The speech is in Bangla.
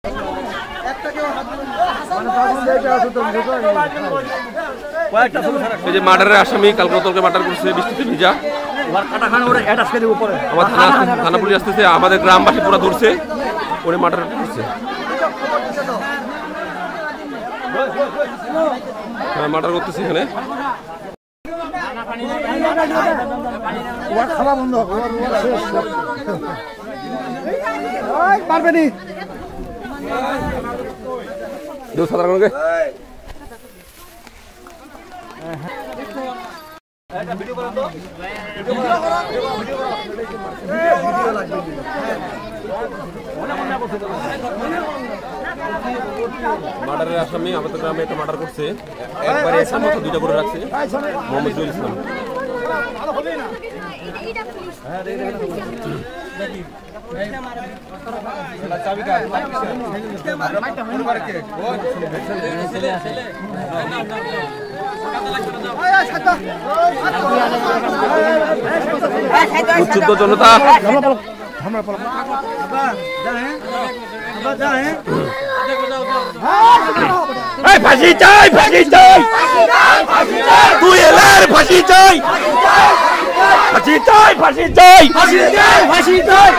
এই যে মার্ডারের আসামি কালকে গতকালকে মার্ডার করছে বৃষ্টিতে ভিজা। আমার থানা পুলিশ আসতেছে, আমাদের গ্রামবাসী পুরো ধরছে, ওরে মার্ডার করছে। মার্ডার করতেছে এখানে। খাওয়া বন্ধ পারবেনি সাধারণকে মার্ডারের আসামি আমাদের গ্রামে একটা মার্ডার করছে, একবারে একটা মতো দুইটা করে রাখছে। মোহাম্মদ জহুরুল ইসলাম। উচ্ছুদ্ধ জনতা ফাঁসি চাই, ফাঁসি চাই, তুই এলার ফাঁসি চাই, ফাঁসি চাই, ফাঁসি চাই, ফাঁসি চাই, ফাঁসি চাই।